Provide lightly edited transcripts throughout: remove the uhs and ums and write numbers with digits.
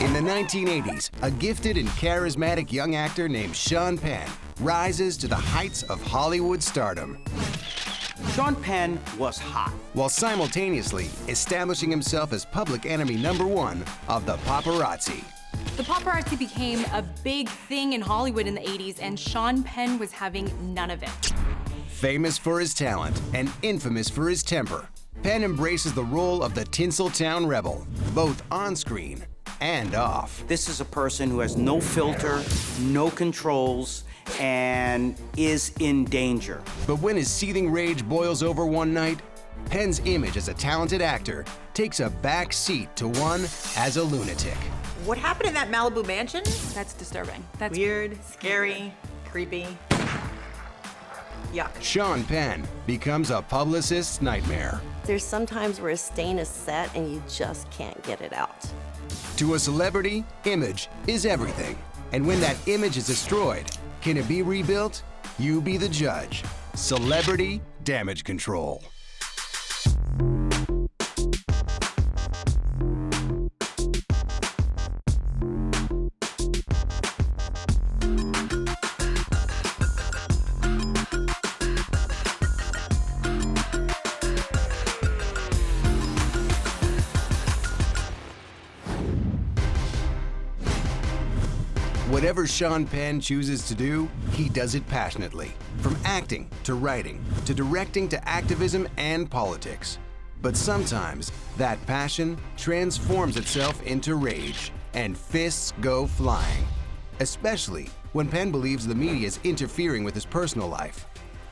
In the 1980s, a gifted and charismatic young actor named Sean Penn rises to the heights of Hollywood stardom, Sean Penn was hot, while simultaneously establishing himself as public enemy #1 of the paparazzi. The paparazzi became a big thing in Hollywood in the 80s, and Sean Penn was having none of it. Famous for his talent and infamous for his temper, Penn embraces the role of the Tinsel Town rebel, both on-screen and off. This is a person who has no filter, no controls, and is in danger. But when his seething rage boils over one night, Penn's image as a talented actor takes a back seat to one as a lunatic. What happened in that Malibu mansion? That's disturbing. That's Weird, scary, creepy. Yuck. Sean Penn becomes a publicist's nightmare. There's sometimes where a stain is set and you just can't get it out. To a celebrity, image is everything. And when that image is destroyed, can it be rebuilt? You be the judge. Celebrity damage control. Whatever Sean Penn chooses to do, he does it passionately. From acting, to writing, to directing, to activism and politics. But sometimes, that passion transforms itself into rage, and fists go flying. Especially when Penn believes the media is interfering with his personal life.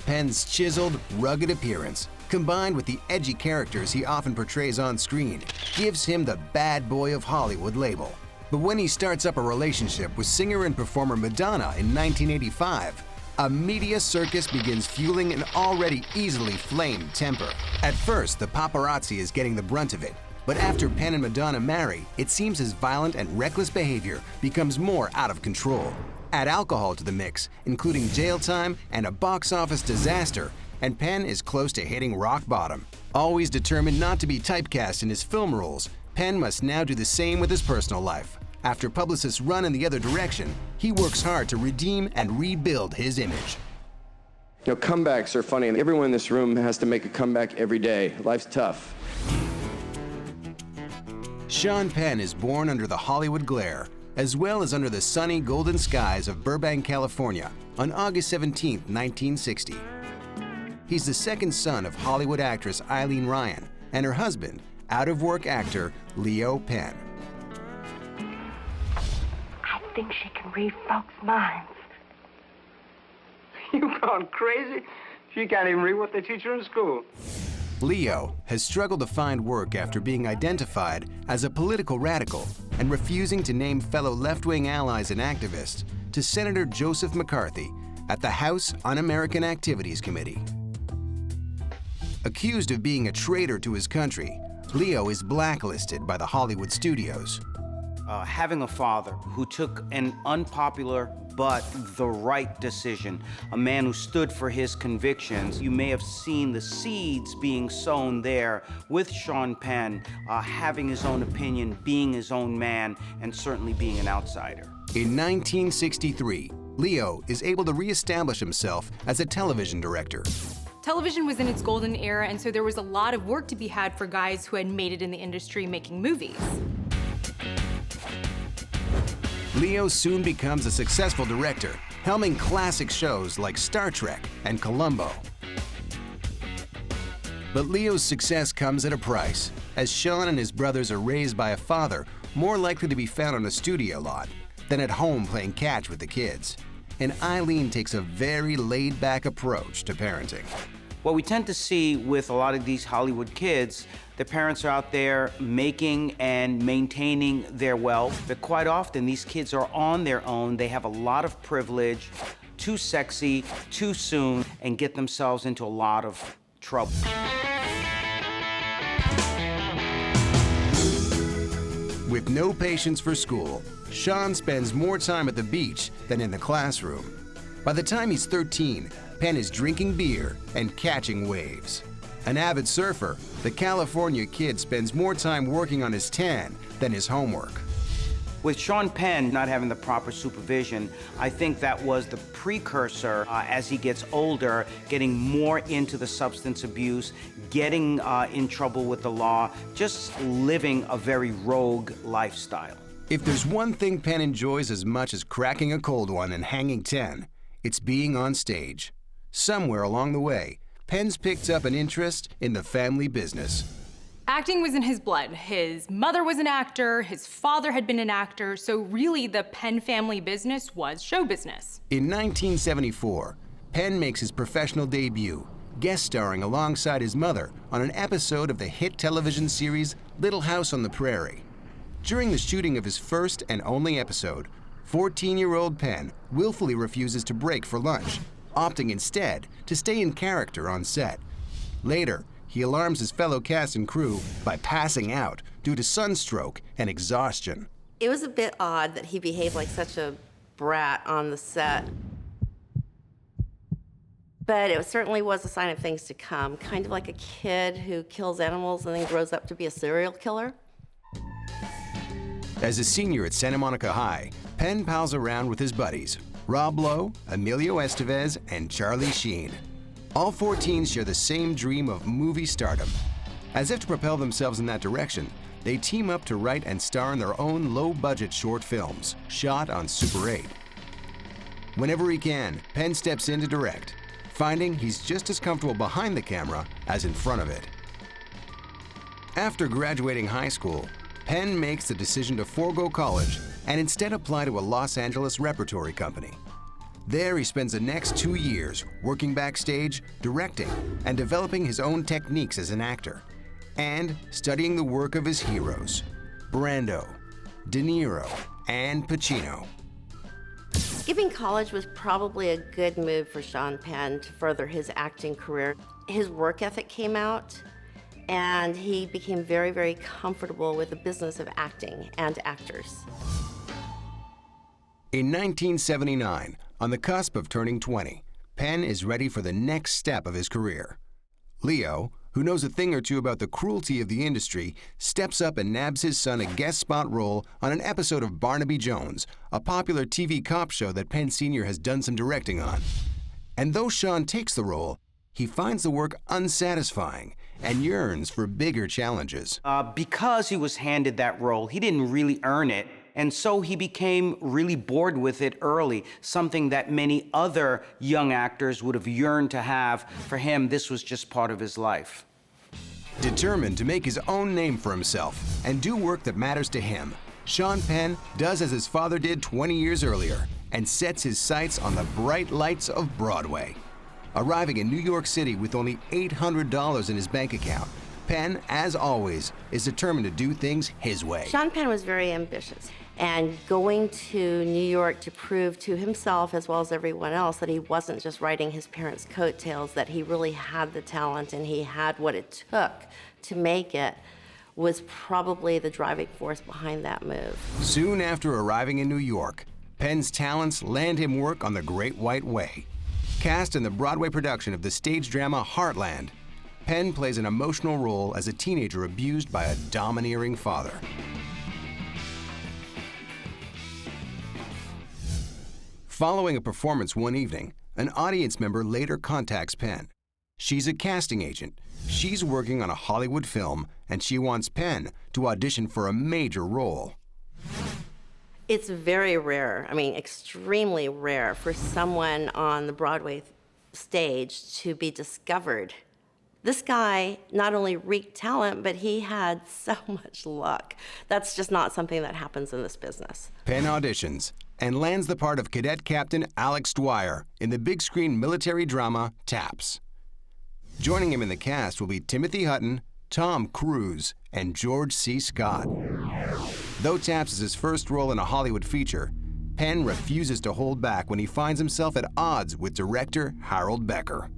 Penn's chiseled, rugged appearance, combined with the edgy characters he often portrays on screen, gives him the bad boy of Hollywood label. But when he starts up a relationship with singer and performer Madonna in 1985, a media circus begins fueling an already easily flamed temper. At first, the paparazzi is getting the brunt of it, but after Penn and Madonna marry, it seems his violent and reckless behavior becomes more out of control. Add alcohol to the mix, including jail time and a box office disaster, and Penn is close to hitting rock bottom. Always determined not to be typecast in his film roles, Penn must now do the same with his personal life. After publicists run in the other direction, he works hard to redeem and rebuild his image. You know, comebacks are funny, and everyone in this room has to make a comeback every day. Life's tough. Sean Penn is born under the Hollywood glare, as well as under the sunny golden skies of Burbank, California, on August 17, 1960. He's the second son of Hollywood actress Eileen Ryan and her husband, out-of-work actor Leo Penn. I think she can read folks' minds. You gone crazy? She can't even read what they teach her in school. Leo has struggled to find work after being identified as a political radical and refusing to name fellow left-wing allies and activists to Senator Joseph McCarthy at the House Un-American Activities Committee. Accused of being a traitor to his country, Leo is blacklisted by the Hollywood studios. Having a father who took an unpopular but the right decision, a man who stood for his convictions. You may have seen the seeds being sown there with Sean Penn, having his own opinion, being his own man, and certainly being an outsider. In 1963, Leo is able to reestablish himself as a television director. Television was in its golden era, and so there was a lot of work to be had for guys who had made it in the industry making movies. Leo soon becomes a successful director, helming classic shows like Star Trek and Columbo. But Leo's success comes at a price, as Sean and his brothers are raised by a father more likely to be found on a studio lot than at home playing catch with the kids. And Eileen takes a very laid-back approach to parenting. What we tend to see with a lot of these Hollywood kids, their parents are out there making and maintaining their wealth, but quite often these kids are on their own. They have a lot of privilege, too sexy, too soon, and get themselves into a lot of trouble. With no patience for school, Sean spends more time at the beach than in the classroom. By the time he's 13, Penn is drinking beer and catching waves. An avid surfer, the California kid spends more time working on his tan than his homework. With Sean Penn not having the proper supervision, I think that was the precursor as he gets older, getting more into the substance abuse, getting in trouble with the law, just living a very rogue lifestyle. If there's one thing Penn enjoys as much as cracking a cold one and hanging 10, it's being on stage. Somewhere along the way, Penn's picked up an interest in the family business. Acting was in his blood. His mother was an actor, his father had been an actor, so really the Penn family business was show business. In 1974, Penn makes his professional debut, guest starring alongside his mother on an episode of the hit television series Little House on the Prairie. During the shooting of his first and only episode, 14-year-old Penn willfully refuses to break for lunch, opting instead to stay in character on set. Later, he alarms his fellow cast and crew by passing out due to sunstroke and exhaustion. It was a bit odd that he behaved like such a brat on the set. But it certainly was a sign of things to come, kind of like a kid who kills animals and then grows up to be a serial killer. As a senior at Santa Monica High, Penn pals around with his buddies, Rob Lowe, Emilio Estevez, and Charlie Sheen. All 14 share the same dream of movie stardom. As if to propel themselves in that direction, they team up to write and star in their own low-budget short films, shot on Super 8. Whenever he can, Penn steps in to direct, finding he's just as comfortable behind the camera as in front of it. After graduating high school, Penn makes the decision to forego college and instead apply to a Los Angeles repertory company. There, he spends the next 2 years working backstage, directing, and developing his own techniques as an actor, and studying the work of his heroes, Brando, De Niro, and Pacino. Skipping college was probably a good move for Sean Penn to further his acting career. His work ethic came out, and he became very, very comfortable with the business of acting and actors. In 1979, on the cusp of turning 20, Penn is ready for the next step of his career. Leo, who knows a thing or two about the cruelty of the industry, steps up and nabs his son a guest spot role on an episode of Barnaby Jones, a popular TV cop show that Penn Sr. has done some directing on. And though Sean takes the role, he finds the work unsatisfying and yearns for bigger challenges. Because he was handed that role, he didn't really earn it. And so he became really bored with it early, something that many other young actors would have yearned to have. For him, this was just part of his life. Determined to make his own name for himself and do work that matters to him, Sean Penn does as his father did 20 years earlier and sets his sights on the bright lights of Broadway. Arriving in New York City with only $800 in his bank account, Penn, as always, is determined to do things his way. Sean Penn was very ambitious, and going to New York to prove to himself as well as everyone else that he wasn't just riding his parents' coattails, that he really had the talent and he had what it took to make it, was probably the driving force behind that move. Soon after arriving in New York, Penn's talents land him work on The Great White Way. Cast in the Broadway production of the stage drama Heartland, Penn plays an emotional role as a teenager abused by a domineering father. Following a performance one evening, an audience member later contacts Penn. She's a casting agent. She's working on a Hollywood film, and she wants Penn to audition for a major role. It's very rare, extremely rare for someone on the Broadway stage to be discovered. This guy not only reeked talent, but he had so much luck. That's just not something that happens in this business. Penn auditions and lands the part of Cadet Captain Alex Dwyer in the big screen military drama Taps. Joining him in the cast will be Timothy Hutton, Tom Cruise, and George C. Scott. Though Taps is his first role in a Hollywood feature, Penn refuses to hold back when he finds himself at odds with director Harold Becker.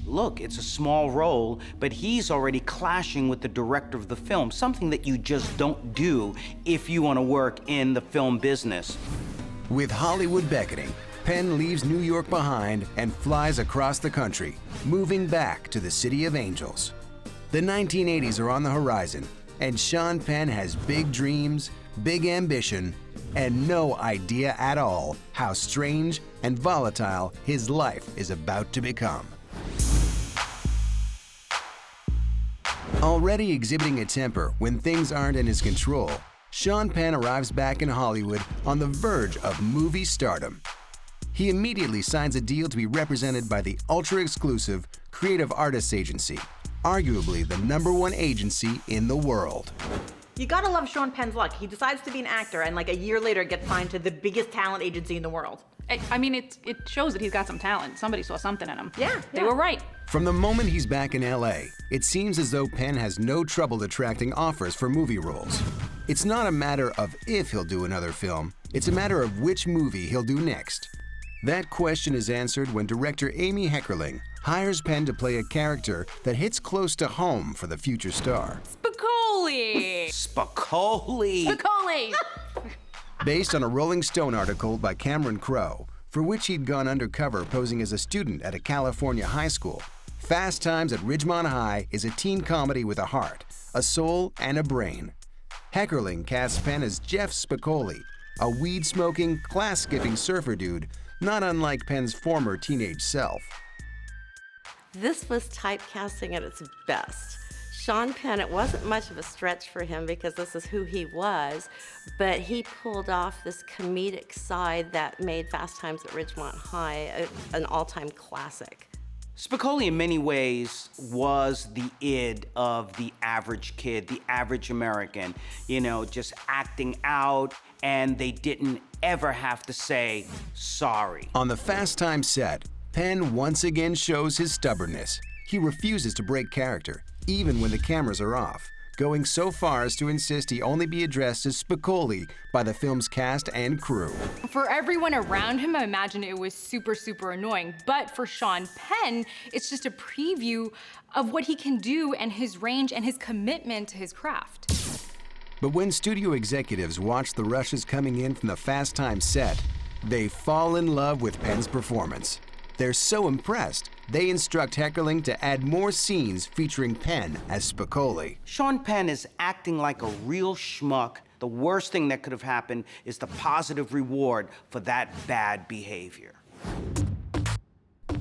Look, it's a small role, but he's already clashing with the director of the film, something that you just don't do if you want to work in the film business. With Hollywood beckoning, Penn leaves New York behind and flies across the country, moving back to the City of Angels. The 1980s are on the horizon, And Sean Penn has big dreams, big ambition, and no idea at all how strange and volatile his life is about to become. Already exhibiting a temper when things aren't in his control, Sean Penn arrives back in Hollywood on the verge of movie stardom. He immediately signs a deal to be represented by the ultra-exclusive Creative Artists Agency, arguably the #1 agency in the world. You gotta love Sean Penn's luck. He decides to be an actor and like a year later gets signed to the biggest talent agency in the world. I mean, it shows that he's got some talent. Somebody saw something in him. Yeah. They were right. From the moment he's back in LA, it seems as though Penn has no trouble attracting offers for movie roles. It's not a matter of if he'll do another film, it's a matter of which movie he'll do next. That question is answered when director Amy Heckerling hires Penn to play a character that hits close to home for the future star. Spicoli! Spicoli! Spicoli! Based on a Rolling Stone article by Cameron Crowe, for which he'd gone undercover posing as a student at a California high school, Fast Times at Ridgemont High is a teen comedy with a heart, a soul, and a brain. Heckerling casts Penn as Jeff Spicoli, a weed-smoking, class-skipping surfer dude, not unlike Penn's former teenage self. This was typecasting at its best. Sean Penn, it wasn't much of a stretch for him because this is who he was, but he pulled off this comedic side that made Fast Times at Ridgemont High an all-time classic. Spicoli, in many ways, was the id of the average kid, the average American, you know, just acting out, and they didn't ever have to say sorry. On the Fast Times set, Penn once again shows his stubbornness. He refuses to break character, even when the cameras are off, going so far as to insist he only be addressed as Spicoli by the film's cast and crew. For everyone around him, I imagine it was super, super annoying. But for Sean Penn, it's just a preview of what he can do and his range and his commitment to his craft. But when studio executives watch the rushes coming in from the Fast Times set, they fall in love with Penn's performance. They're so impressed, they instruct Heckerling to add more scenes featuring Penn as Spicoli. Sean Penn is acting like a real schmuck. The worst thing that could have happened is the positive reward for that bad behavior.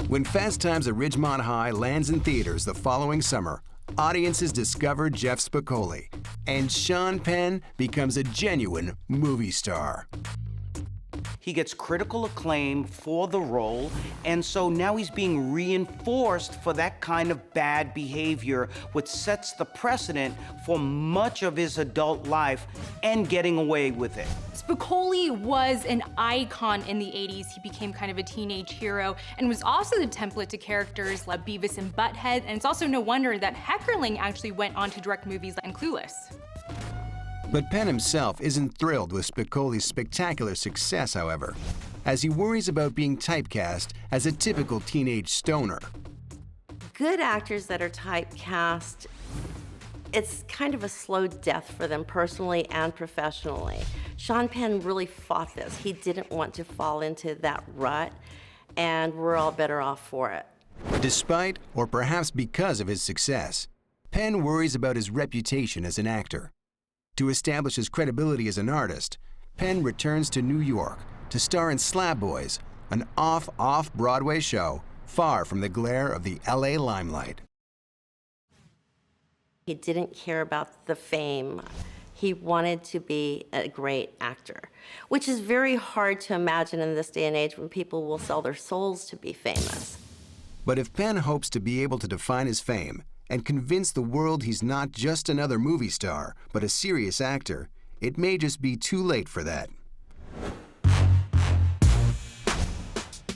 When Fast Times at Ridgemont High lands in theaters the following summer, audiences discover Jeff Spicoli, and Sean Penn becomes a genuine movie star. He gets critical acclaim for the role, and so now he's being reinforced for that kind of bad behavior, which sets the precedent for much of his adult life and getting away with it. Spicoli was an icon in the 80s. He became kind of a teenage hero and was also the template to characters like Beavis and Butthead, and it's also no wonder that Heckerling actually went on to direct movies like Clueless. But Penn himself isn't thrilled with Spicoli's spectacular success, however, as he worries about being typecast as a typical teenage stoner. Good actors that are typecast, it's kind of a slow death for them personally and professionally. Sean Penn really fought this. He didn't want to fall into that rut, and we're all better off for it. Despite, or perhaps because of his success, Penn worries about his reputation as an actor. To establish his credibility as an artist, Penn returns to New York to star in Slab Boys, an off-Broadway show far from the glare of the LA limelight. He didn't care about the fame. He wanted to be a great actor, which is very hard to imagine in this day and age when people will sell their souls to be famous. But if Penn hopes to be able to define his fame and convince the world he's not just another movie star, but a serious actor, it may just be too late for that.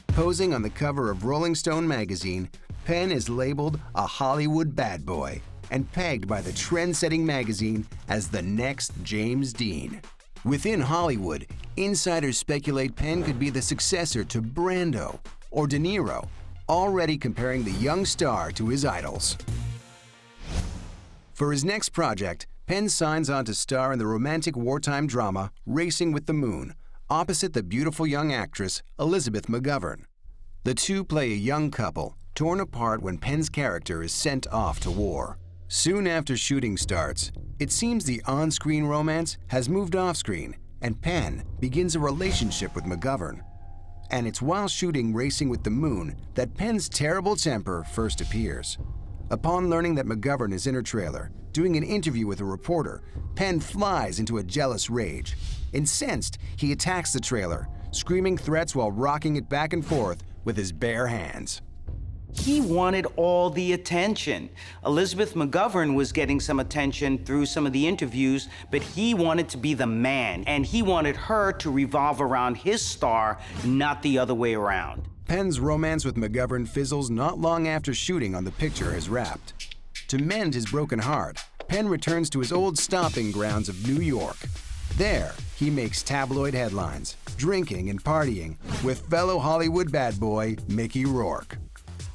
Posing on the cover of Rolling Stone magazine, Penn is labeled a Hollywood bad boy and pegged by the trend-setting magazine as the next James Dean. Within Hollywood, insiders speculate Penn could be the successor to Brando or De Niro, already comparing the young star to his idols. For his next project, Penn signs on to star in the romantic wartime drama Racing with the Moon, opposite the beautiful young actress Elizabeth McGovern. The two play a young couple, torn apart when Penn's character is sent off to war. Soon after shooting starts, it seems the on-screen romance has moved off-screen, and Penn begins a relationship with McGovern. And it's while shooting Racing with the Moon that Penn's terrible temper first appears. Upon learning that McGovern is in her trailer, doing an interview with a reporter, Penn flies into a jealous rage. Incensed, he attacks the trailer, screaming threats while rocking it back and forth with his bare hands. He wanted all the attention. Elizabeth McGovern was getting some attention through some of the interviews, but he wanted to be the man, and he wanted her to revolve around his star, not the other way around. Penn's romance with McGovern fizzles not long after shooting on the picture is wrapped. To mend his broken heart, Penn returns to his old stomping grounds of New York. There, he makes tabloid headlines, drinking and partying with fellow Hollywood bad boy Mickey Rourke.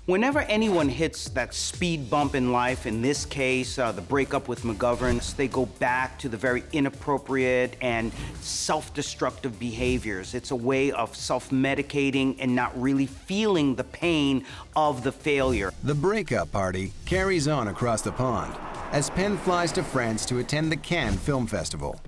Whenever anyone hits that speed bump in life, in this case, the breakup with McGovern, they go back to the very inappropriate and self-destructive behaviors. It's a way of self-medicating and not really feeling the pain of the failure. The breakup party carries on across the pond as Penn flies to France to attend the Cannes Film Festival.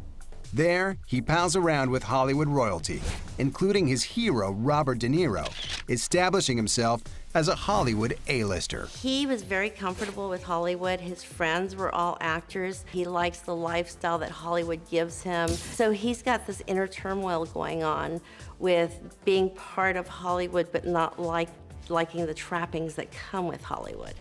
There, he pals around with Hollywood royalty, including his hero Robert De Niro, establishing himself as a Hollywood A-lister. He was very comfortable with Hollywood. His friends were all actors. He likes the lifestyle that Hollywood gives him. So he's got this inner turmoil going on with being part of Hollywood but not liking the trappings that come with Hollywood.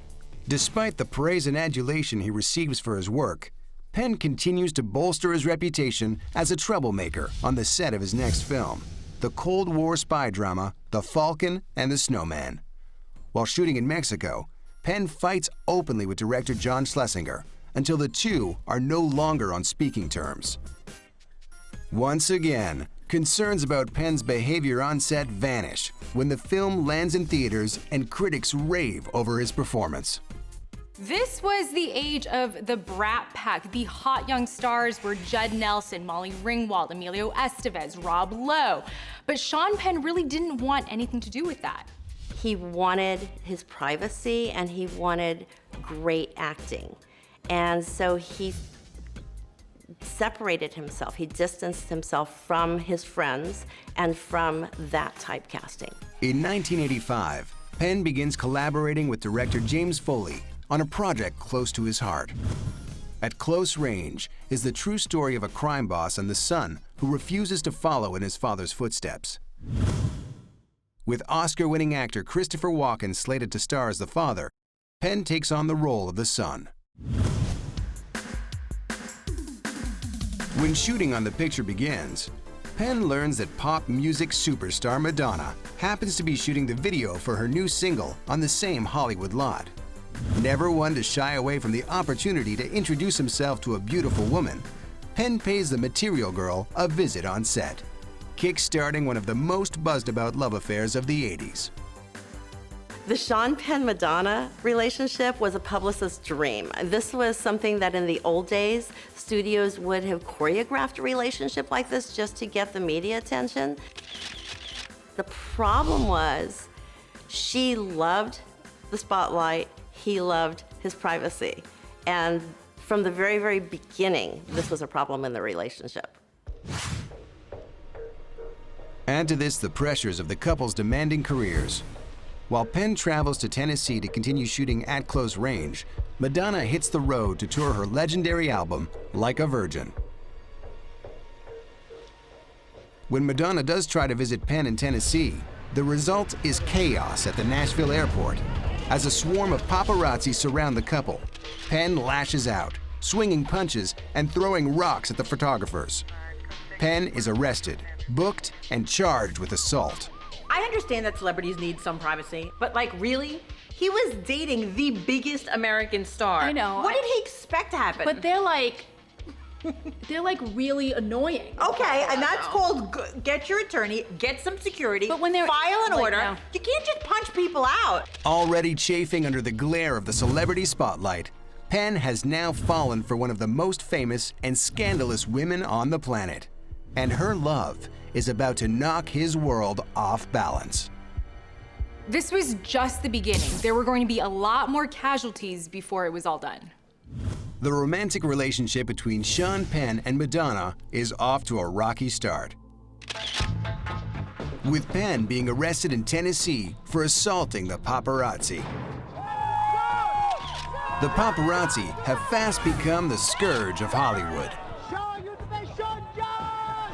Despite the praise and adulation he receives for his work, Penn continues to bolster his reputation as a troublemaker on the set of his next film, the Cold War spy drama, The Falcon and the Snowman. While shooting in Mexico, Penn fights openly with director John Schlesinger until the two are no longer on speaking terms. Once again, concerns about Penn's behavior on set vanish when the film lands in theaters and critics rave over his performance. This was the age of the Brat Pack. The hot young stars were Judd Nelson, Molly Ringwald, Emilio Estevez, Rob Lowe. But Sean Penn really didn't want anything to do with that. He wanted his privacy and he wanted great acting. And so he separated himself. He distanced himself from his friends and from that typecasting. In 1985, Penn begins collaborating with director James Foley on a project close to his heart. At Close Range is the true story of a crime boss and the son who refuses to follow in his father's footsteps. With Oscar-winning actor Christopher Walken slated to star as the father, Penn takes on the role of the son. When shooting on the picture begins, Penn learns that pop music superstar Madonna happens to be shooting the video for her new single on the same Hollywood lot. Never one to shy away from the opportunity to introduce himself to a beautiful woman, Penn pays the material girl a visit on set, kick-starting one of the most buzzed-about love affairs of the 80s. The Sean Penn-Madonna relationship was a publicist's dream. This was something that in the old days, studios would have choreographed a relationship like this just to get the media attention. The problem was, she loved the spotlight, he loved his privacy. And from the very, very beginning, this was a problem in the relationship. Add to this the pressures of the couple's demanding careers. While Penn travels to Tennessee to continue shooting At Close Range, Madonna hits the road to tour her legendary album, Like a Virgin. When Madonna does try to visit Penn in Tennessee, the result is chaos at the Nashville airport. As a swarm of paparazzi surround the couple, Penn lashes out, swinging punches and throwing rocks at the photographers. Penn is arrested, booked, and charged with assault. I understand that celebrities need some privacy, but like really? He was dating the biggest American star. I know. What did he expect to happen? But they're like really annoying. Okay, and that's called get your attorney, get some security, but when they're file an like, order. no. You can't just punch people out. Already chafing under the glare of the celebrity spotlight, Penn has now fallen for one of the most famous and scandalous women on the planet. And her love is about to knock his world off balance. This was just the beginning. There were going to be a lot more casualties before it was all done. the romantic relationship between Sean Penn and Madonna is off to a rocky start, with Penn being arrested in Tennessee for assaulting the paparazzi. The paparazzi have fast become the scourge of Hollywood.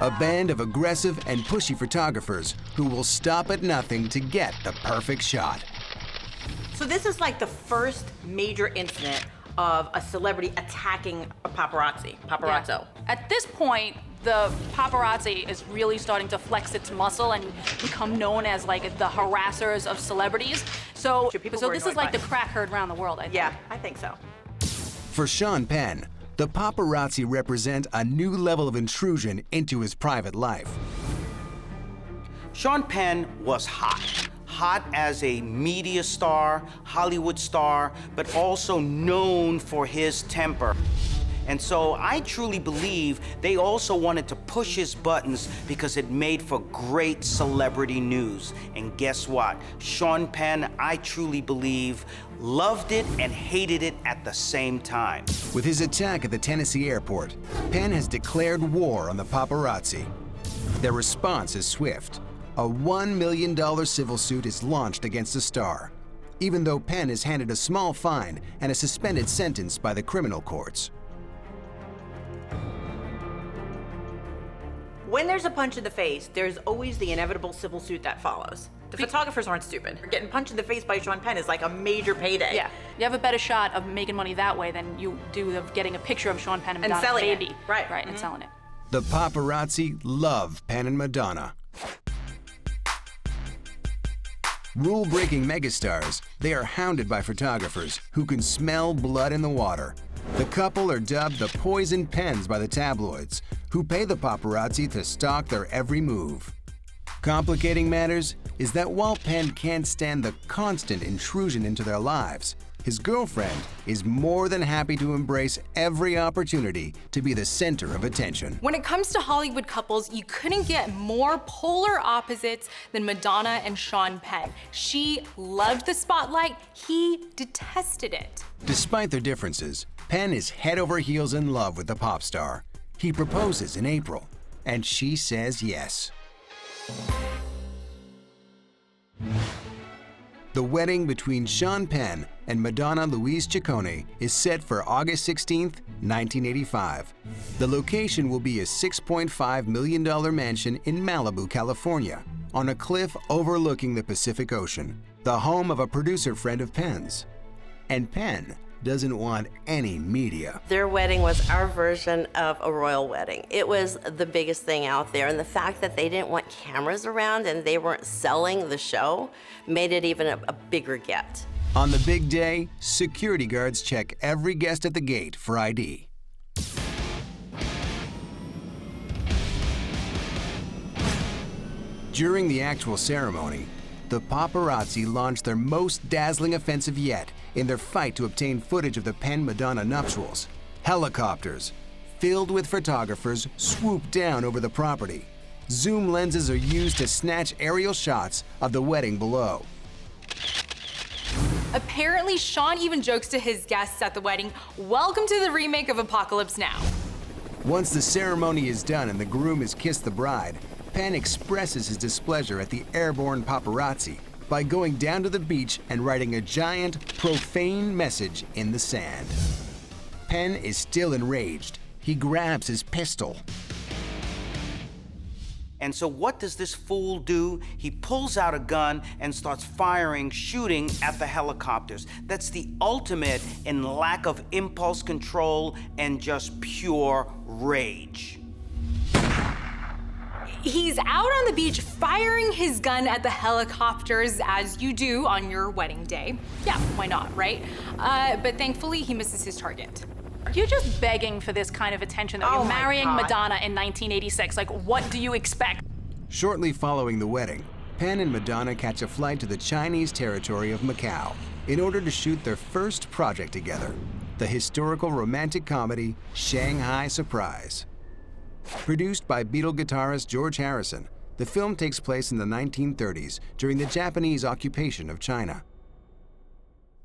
A band of aggressive and pushy photographers who will stop at nothing to get the perfect shot. So this is like the first major incident of a celebrity attacking a paparazzo. Yeah. At this point, the paparazzi is really starting to flex its muscle and become known as like the harassers of celebrities. So this is like the crack heard around the world, I think. Yeah, I think so. For Sean Penn, the paparazzi represent a new level of intrusion into his private life. Sean Penn was hot. Hot as a media star, Hollywood star, but also known for his temper. And so I truly believe they also wanted to push his buttons because it made for great celebrity news. And guess what? Sean Penn, I truly believe, loved it and hated it at the same time. With his attack at the Tennessee airport, Penn has declared war on the paparazzi. Their response is swift. A $1 million civil suit is launched against the star, even though Penn is handed a small fine and a suspended sentence by the criminal courts. When there's a punch in the face, there's always the inevitable civil suit that follows. The photographers aren't stupid. Getting punched in the face by Sean Penn is like a major payday. Yeah, you have a better shot of making money that way than you do of getting a picture of Sean Penn and Madonna's selling it. baby. Right. And selling it. The paparazzi love Penn and Madonna. Rule-breaking megastars, they are hounded by photographers who can smell blood in the water. The couple are dubbed the Poison Pens by the tabloids, who pay the paparazzi to stalk their every move. Complicating matters is that while Penn can't stand the constant intrusion into their lives, his girlfriend is more than happy to embrace every opportunity to be the center of attention. When it comes to Hollywood couples, you couldn't get more polar opposites than Madonna and Sean Penn. She loved the spotlight, he detested it. Despite their differences, Penn is head over heels in love with the pop star. He proposes in April, and she says yes. The wedding between Sean Penn and Madonna Louise Ciccone is set for August 16, 1985. The location will be a $6.5 million mansion in Malibu, California, on a cliff overlooking the Pacific Ocean, the home of a producer friend of Penn's. And Penn doesn't want any media. Their wedding was our version of a royal wedding. It was the biggest thing out there, and the fact that they didn't want cameras around and they weren't selling the show made it even a bigger get. On the big day, security guards check every guest at the gate for ID. During the actual ceremony, the paparazzi launched their most dazzling offensive yet in their fight to obtain footage of the Penn-Madonna nuptials. Helicopters, filled with photographers, swoop down over the property. Zoom lenses are used to snatch aerial shots of the wedding below. Apparently, Sean even jokes to his guests at the wedding, "Welcome to the remake of Apocalypse Now." Once the ceremony is done and the groom has kissed the bride, Penn expresses his displeasure at the airborne paparazzi by going down to the beach and writing a giant, profane message in the sand. Penn is still enraged. He grabs his pistol. And so what does this fool do? He pulls out a gun and starts firing, shooting at the helicopters. That's the ultimate in lack of impulse control and just pure rage. He's out on the beach firing his gun at the helicopters, as you do on your wedding day. Yeah, why not, right? But thankfully, he misses his target. You're just begging for this kind of attention, though. You're marrying Madonna in 1986. Like, what do you expect? Shortly following the wedding, Penn and Madonna catch a flight to the Chinese territory of Macau in order to shoot their first project together, the historical romantic comedy Shanghai Surprise. Produced by Beatle guitarist George Harrison, the film takes place in the 1930s during the Japanese occupation of China.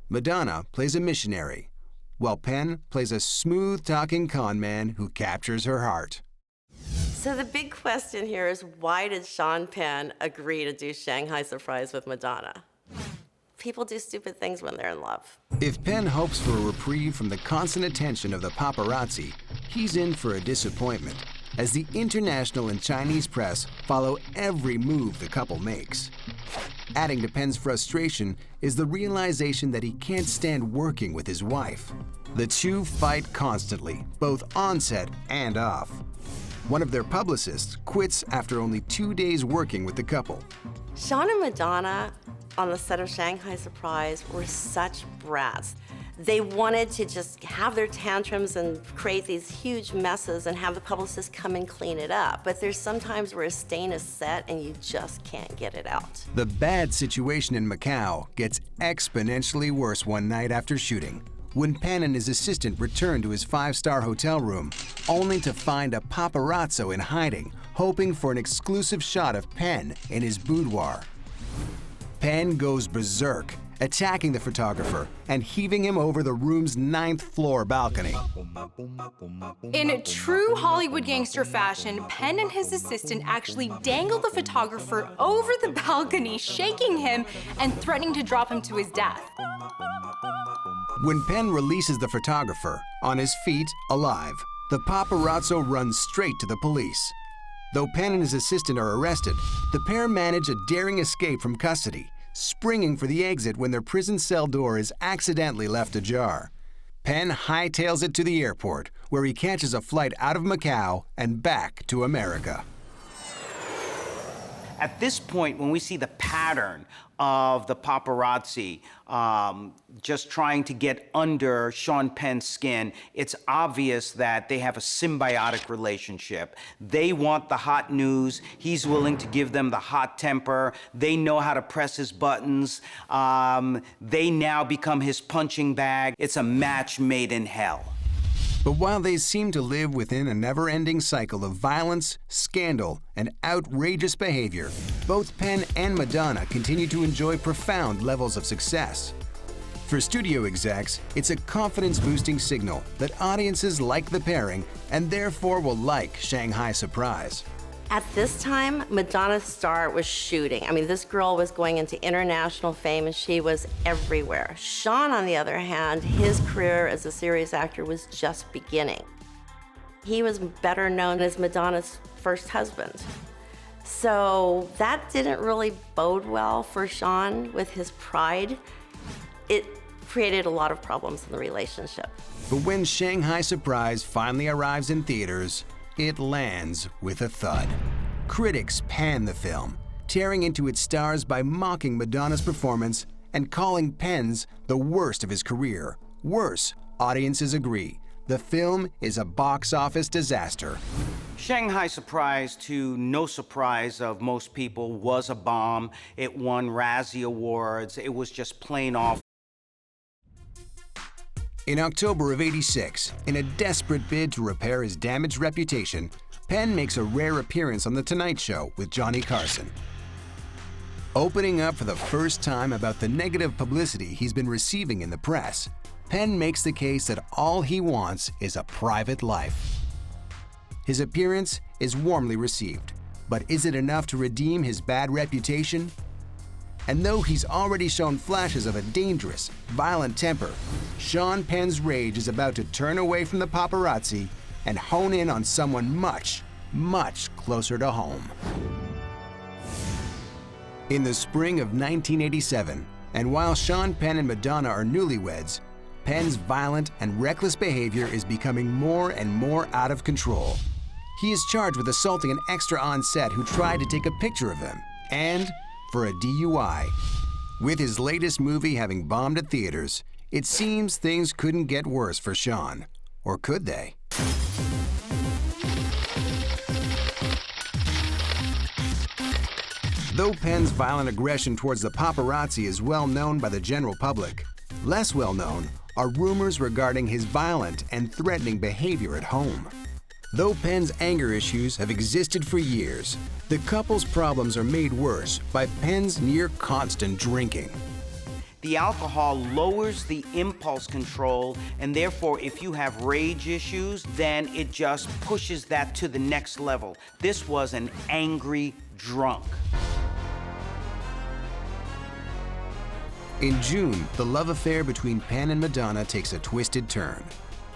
Madonna plays a missionary, while Penn plays a smooth-talking con man who captures her heart. So the big question here is, why did Sean Penn agree to do Shanghai Surprise with Madonna? People do stupid things when they're in love. If Penn hopes for a reprieve from the constant attention of the paparazzi, he's in for a disappointment, as the international and Chinese press follow every move the couple makes. Adding to Penn's frustration is the realization that he can't stand working with his wife. The two fight constantly, both on set and off. One of their publicists quits after only 2 days working with the couple. Sean and Madonna on the set of Shanghai Surprise were such brats. They wanted to just have their tantrums and create these huge messes and have the publicist come and clean it up. But there's sometimes where a stain is set and you just can't get it out. The bad situation in Macau gets exponentially worse one night after shooting, when Penn and his assistant return to his 5-star hotel room, only to find a paparazzo in hiding, hoping for an exclusive shot of Penn in his boudoir. Penn goes berserk, attacking the photographer and heaving him over the room's 9th floor balcony. In true Hollywood gangster fashion, Penn and his assistant actually dangle the photographer over the balcony, shaking him and threatening to drop him to his death. When Penn releases the photographer, on his feet, alive, the paparazzo runs straight to the police. Though Penn and his assistant are arrested, the pair manage a daring escape from custody, springing for the exit when their prison cell door is accidentally left ajar. Penn hightails it to the airport, where he catches a flight out of Macau and back to America. At this point, when we see the pattern of the paparazzi just trying to get under Sean Penn's skin, it's obvious that they have a symbiotic relationship. They want the hot news. He's willing to give them the hot temper. They know how to press his buttons. They now become his punching bag. It's a match made in hell. But while they seem to live within a never-ending cycle of violence, scandal, and outrageous behavior, both Penn and Madonna continue to enjoy profound levels of success. For studio execs, it's a confidence-boosting signal that audiences like the pairing and therefore will like Shanghai Surprise. At this time, Madonna's star was shooting. I mean, this girl was going into international fame and she was everywhere. Sean, on the other hand, his career as a serious actor was just beginning. He was better known as Madonna's first husband. So that didn't really bode well for Sean with his pride. It created a lot of problems in the relationship. But when Shanghai Surprise finally arrives in theaters, it lands with a thud. Critics pan the film, tearing into its stars by mocking Madonna's performance and calling Penn's the worst of his career. Worse, audiences agree. The film is a box office disaster. Shanghai Surprise, to no surprise of most people, was a bomb. It won Razzie Awards. It was just plain awful. In October of '86, in a desperate bid to repair his damaged reputation, Penn makes a rare appearance on The Tonight Show with Johnny Carson. Opening up for the first time about the negative publicity he's been receiving in the press, Penn makes the case that all he wants is a private life. His appearance is warmly received, but is it enough to redeem his bad reputation? And though he's already shown flashes of a dangerous, violent temper, Sean Penn's rage is about to turn away from the paparazzi and hone in on someone much, much closer to home. In the spring of 1987, and while Sean Penn and Madonna are newlyweds, Penn's violent and reckless behavior is becoming more and more out of control. He is charged with assaulting an extra on set who tried to take a picture of him, and for a DUI. With his latest movie having bombed at theaters, it seems things couldn't get worse for Sean. Or could they? Though Penn's violent aggression towards the paparazzi is well known by the general public, less well known are rumors regarding his violent and threatening behavior at home. Though Penn's anger issues have existed for years, the couple's problems are made worse by Penn's near constant drinking. The alcohol lowers the impulse control, and therefore, if you have rage issues, then it just pushes that to the next level. This was an angry drunk. In June, the love affair between Penn and Madonna takes a twisted turn,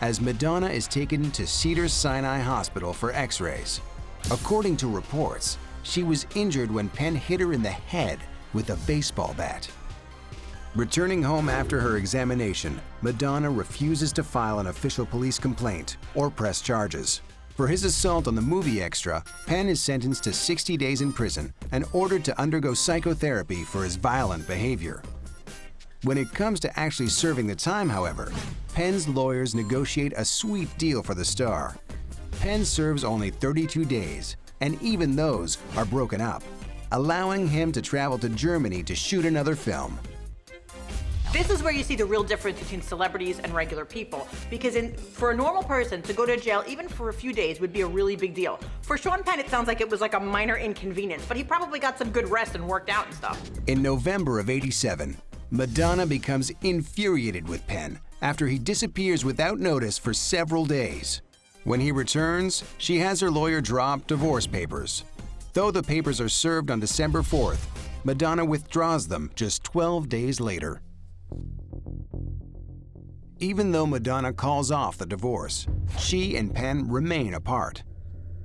as Madonna is taken to Cedars-Sinai Hospital for x-rays. According to reports, she was injured when Penn hit her in the head with a baseball bat. Returning home after her examination, Madonna refuses to file an official police complaint or press charges. For his assault on the movie extra, Penn is sentenced to 60 days in prison and ordered to undergo psychotherapy for his violent behavior. When it comes to actually serving the time, however, Penn's lawyers negotiate a sweet deal for the star. Penn serves only 32 days, and even those are broken up, allowing him to travel to Germany to shoot another film. This is where you see the real difference between celebrities and regular people. Because for a normal person to go to jail, even for a few days, would be a really big deal. For Sean Penn, it sounds like it was like a minor inconvenience, but he probably got some good rest and worked out and stuff. In November of '87, Madonna becomes infuriated with Penn after he disappears without notice for several days. When he returns, she has her lawyer draw up divorce papers. Though the papers are served on December 4th, Madonna withdraws them just 12 days later. Even though Madonna calls off the divorce, she and Penn remain apart.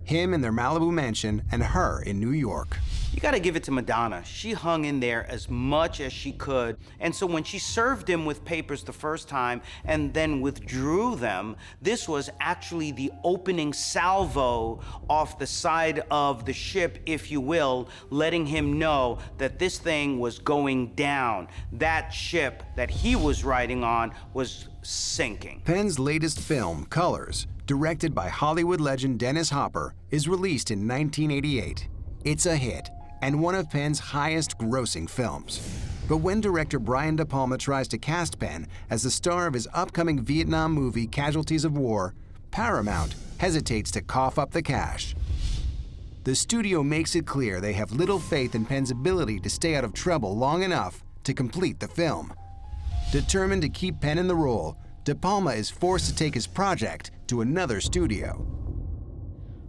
Him in their Malibu mansion and her in New York. You gotta give it to Madonna. She hung in there as much as she could. And so when she served him with papers the first time and then withdrew them, this was actually the opening salvo off the side of the ship, if you will, letting him know that this thing was going down. That ship that he was riding on was sinking. Penn's latest film, Colors, directed by Hollywood legend Dennis Hopper, is released in 1988. It's a hit and one of Penn's highest-grossing films. But when director Brian De Palma tries to cast Penn as the star of his upcoming Vietnam movie Casualties of War, Paramount hesitates to cough up the cash. The studio makes it clear they have little faith in Penn's ability to stay out of trouble long enough to complete the film. Determined to keep Penn in the role, De Palma is forced to take his project to another studio.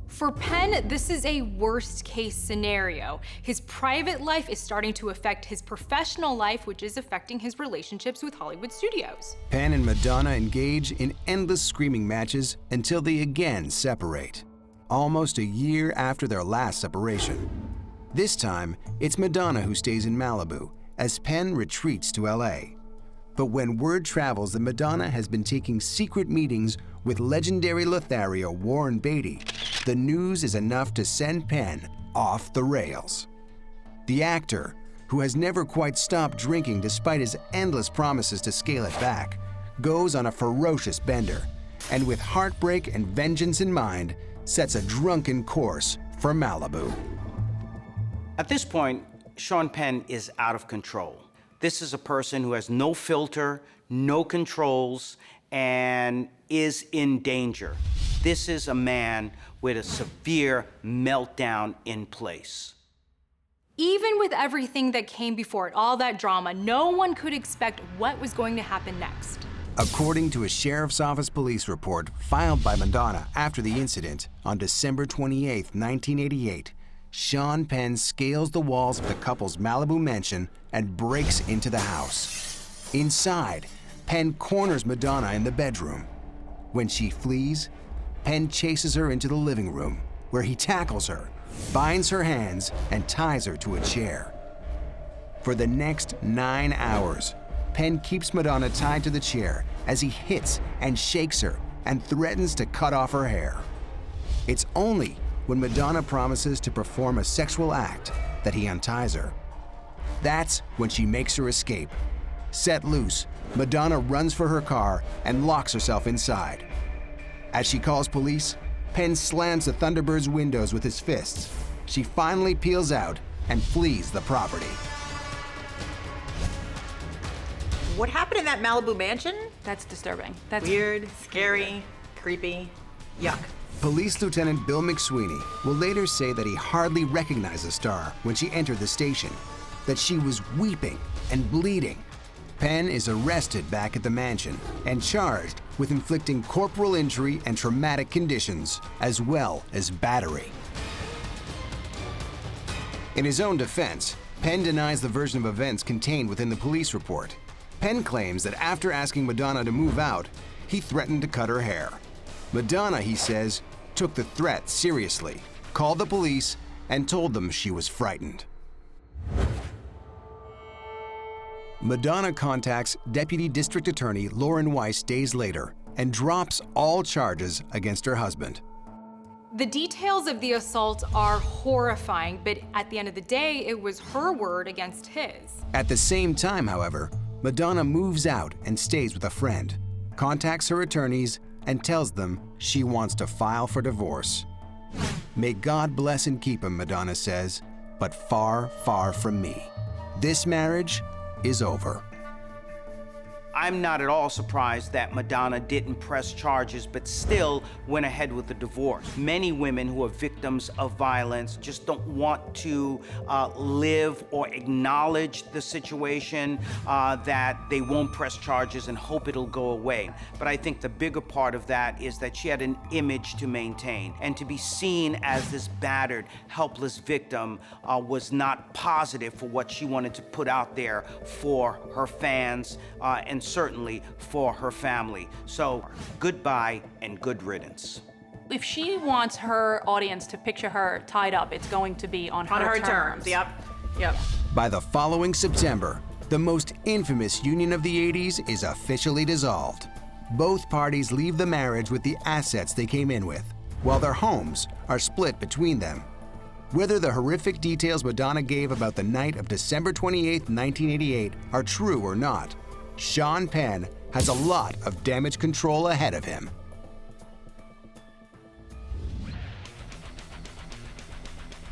For Penn, this is a worst-case scenario. His private life is starting to affect his professional life, which is affecting his relationships with Hollywood studios. Penn and Madonna engage in endless screaming matches until they again separate, almost a year after their last separation. This time, it's Madonna who stays in Malibu, as Penn retreats to LA. But when word travels that Madonna has been taking secret meetings with legendary Lothario Warren Beatty, the news is enough to send Penn off the rails. The actor, who has never quite stopped drinking despite his endless promises to scale it back, goes on a ferocious bender, and with heartbreak and vengeance in mind, sets a drunken course for Malibu. At this point, Sean Penn is out of control. This is a person who has no filter, no controls, and is in danger. This is a man with a severe meltdown in place. Even with everything that came before it, all that drama, no one could expect what was going to happen next. According to a sheriff's office police report filed by Madonna after the incident on December 28, 1988, Sean Penn scales the walls of the couple's Malibu mansion and breaks into the house. Inside, Penn corners Madonna in the bedroom. When she flees, Penn chases her into the living room, where he tackles her, binds her hands, and ties her to a chair. For the next 9 hours, Penn keeps Madonna tied to the chair as he hits and shakes her and threatens to cut off her hair. It's only when Madonna promises to perform a sexual act that he unties her. That's when she makes her escape. Set loose, Madonna runs for her car and locks herself inside. As she calls police, Penn slams the Thunderbird's windows with his fists. She finally peels out and flees the property. What happened in that Malibu mansion? That's disturbing. That's weird, scary, creepy, yuck. Police Lieutenant Bill McSweeney will later say that he hardly recognized the star when she entered the station, that she was weeping and bleeding. Penn is arrested back at the mansion and charged with inflicting corporal injury and traumatic conditions, as well as battery. In his own defense, Penn denies the version of events contained within the police report. Penn claims that after asking Madonna to move out, he threatened to cut her hair. Madonna, he says, took the threat seriously, called the police, and told them she was frightened. Madonna contacts Deputy District Attorney Lauren Weiss days later and drops all charges against her husband. The details of the assault are horrifying, but at the end of the day, it was her word against his. At the same time, however, Madonna moves out and stays with a friend, contacts her attorneys, and tells them she wants to file for divorce. May God bless and keep him, Madonna says, but far, far from me. This marriage is over. I'm not at all surprised that Madonna didn't press charges, but still went ahead with the divorce. Many women who are victims of violence just don't want to live or acknowledge the situation, that they won't press charges and hope it'll go away. But I think the bigger part of that is that she had an image to maintain, and to be seen as this battered, helpless victim was not positive for what she wanted to put out there for her fans and certainly for her family. So goodbye and good riddance. If she wants her audience to picture her tied up, it's going to be on her terms. Yep. By the following September, the most infamous union of the 80s is officially dissolved. Both parties leave the marriage with the assets they came in with, while their homes are split between them. Whether the horrific details Madonna gave about the night of December 28, 1988 are true or not, Sean Penn has a lot of damage control ahead of him.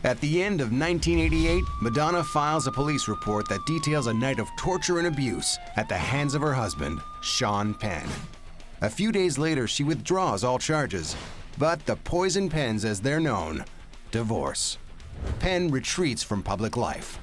At the end of 1988, Madonna files a police report that details a night of torture and abuse at the hands of her husband, Sean Penn. A few days later, she withdraws all charges, but the poison pens, as they're known, divorce. Penn retreats from public life.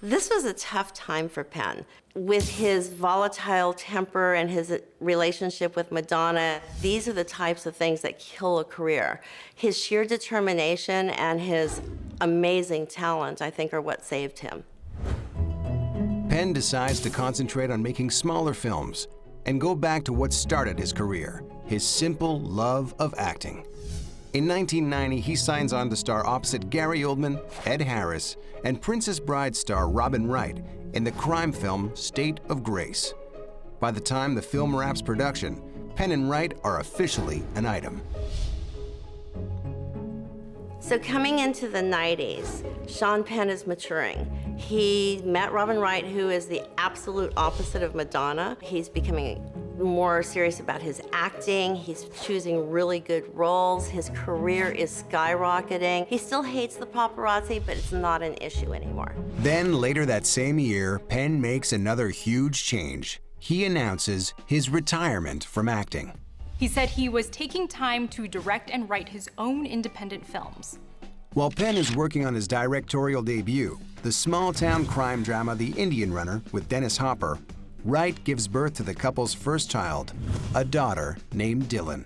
This was a tough time for Penn. With his volatile temper and his relationship with Madonna, these are the types of things that kill a career. His sheer determination and his amazing talent, I think, are what saved him. Penn decides to concentrate on making smaller films and go back to what started his career, his simple love of acting. In 1990, he signs on to star opposite Gary Oldman, Ed Harris, and Princess Bride star Robin Wright in the crime film State of Grace. By the time the film wraps production, Penn and Wright are officially an item. So coming into the 90s, Sean Penn is maturing. He met Robin Wright, who is the absolute opposite of Madonna. He's becoming more serious about his acting. He's choosing really good roles. His career is skyrocketing. He still hates the paparazzi, but it's not an issue anymore. Then later that same year, Penn makes another huge change. He announces his retirement from acting. He said he was taking time to direct and write his own independent films. While Penn is working on his directorial debut, the small-town crime drama The Indian Runner with Dennis Hopper, Wright gives birth to the couple's first child, a daughter named Dylan.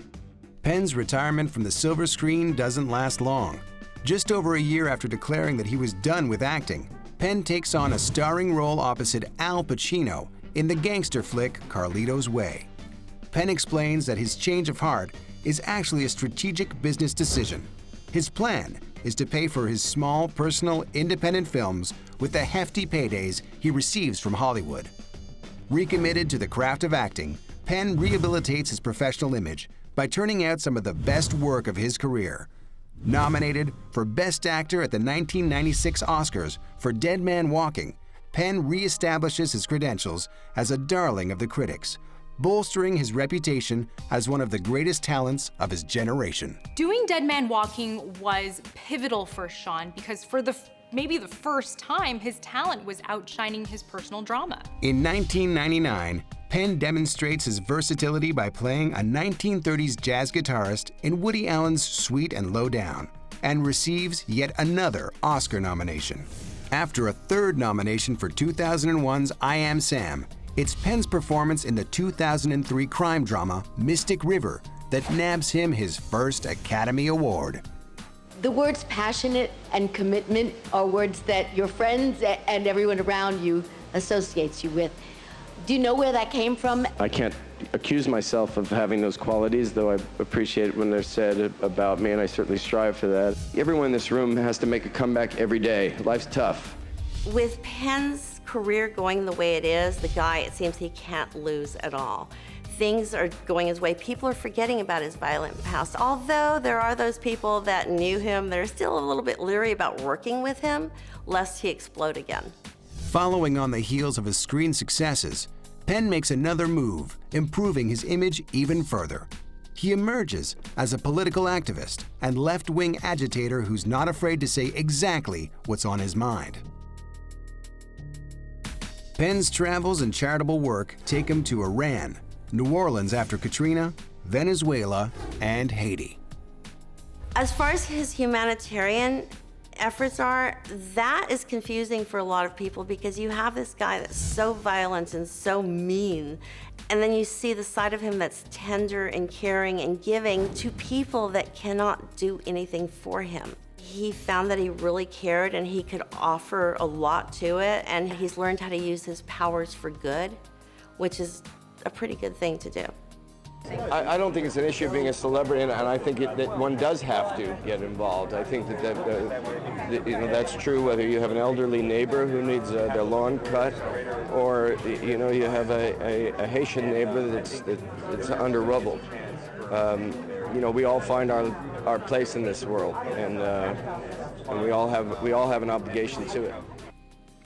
Penn's retirement from the silver screen doesn't last long. Just over a year after declaring that he was done with acting, Penn takes on a starring role opposite Al Pacino in the gangster flick Carlito's Way. Penn explains that his change of heart is actually a strategic business decision. His plan is to pay for his small, personal, independent films with the hefty paydays he receives from Hollywood. Recommitted to the craft of acting, Penn rehabilitates his professional image by turning out some of the best work of his career. Nominated for Best Actor at the 1996 Oscars for Dead Man Walking, Penn reestablishes his credentials as a darling of the critics, bolstering his reputation as one of the greatest talents of his generation. Doing Dead Man Walking was pivotal for Sean because for maybe the first time, his talent was outshining his personal drama. In 1999, Penn demonstrates his versatility by playing a 1930s jazz guitarist in Woody Allen's Sweet and Low Down, and receives yet another Oscar nomination. After a third nomination for 2001's I Am Sam, it's Penn's performance in the 2003 crime drama Mystic River that nabs him his first Academy Award. The words passionate and commitment are words that your friends and everyone around you associates you with. Do you know where that came from? I can't accuse myself of having those qualities, though I appreciate when they're said about me, and I certainly strive for that. Everyone in this room has to make a comeback every day. Life's tough. With Penn's career going the way it is, the guy, it seems he can't lose at all. Things are going his way. People are forgetting about his violent past. Although there are those people that knew him that are still a little bit leery about working with him, lest he explode again. Following on the heels of his screen successes, Penn makes another move, improving his image even further. He emerges as a political activist and left-wing agitator who's not afraid to say exactly what's on his mind. Penn's travels and charitable work take him to Iran, New Orleans after Katrina, Venezuela, and Haiti. As far as his humanitarian efforts are, that is confusing for a lot of people because you have this guy that's so violent and so mean, and then you see the side of him that's tender and caring and giving to people that cannot do anything for him. He found that he really cared and he could offer a lot to it, and he's learned how to use his powers for good, which is a pretty good thing to do. I don't think it's an issue of being a celebrity, and I think that one does have to get involved. I think that's true whether you have an elderly neighbor who needs their lawn cut, or you have a Haitian neighbor that's under rubble. We all find our place in this world, and we all have an obligation to it.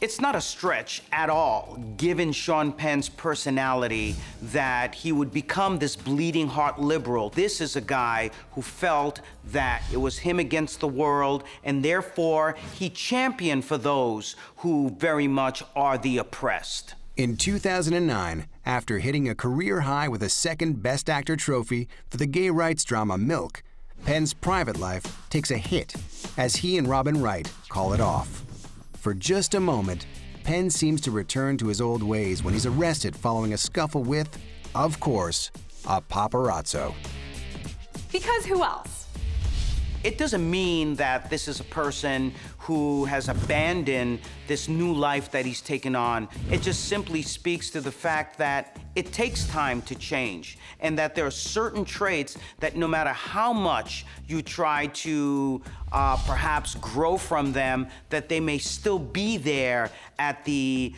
It's not a stretch at all, given Sean Penn's personality, that he would become this bleeding heart liberal. This is a guy who felt that it was him against the world, and therefore he championed for those who very much are the oppressed. In 2009, after hitting a career high with a second Best Actor trophy for the gay rights drama Milk, Penn's private life takes a hit as he and Robin Wright call it off. For just a moment, Penn seems to return to his old ways when he's arrested following a scuffle with, of course, a paparazzo. Because who else? It doesn't mean that this is a person who has abandoned this new life that he's taken on. It just simply speaks to the fact that it takes time to change, and that there are certain traits that no matter how much you try to perhaps grow from them, that they may still be there at the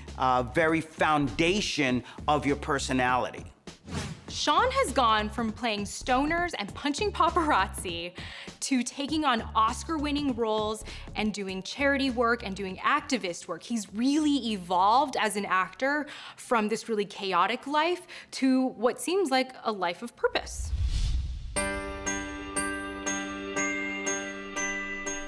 very foundation of your personality. Sean has gone from playing stoners and punching paparazzi to taking on Oscar-winning roles and doing charity work and doing activist work. He's really evolved as an actor from this really chaotic life to what seems like a life of purpose.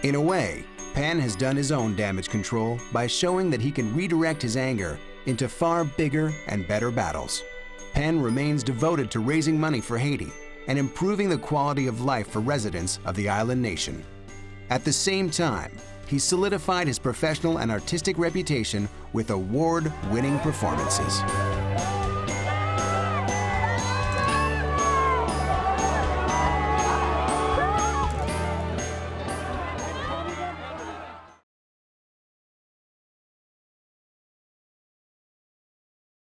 In a way, Penn has done his own damage control by showing that he can redirect his anger into far bigger and better battles. Penn remains devoted to raising money for Haiti and improving the quality of life for residents of the island nation. At the same time, he solidified his professional and artistic reputation with award-winning performances.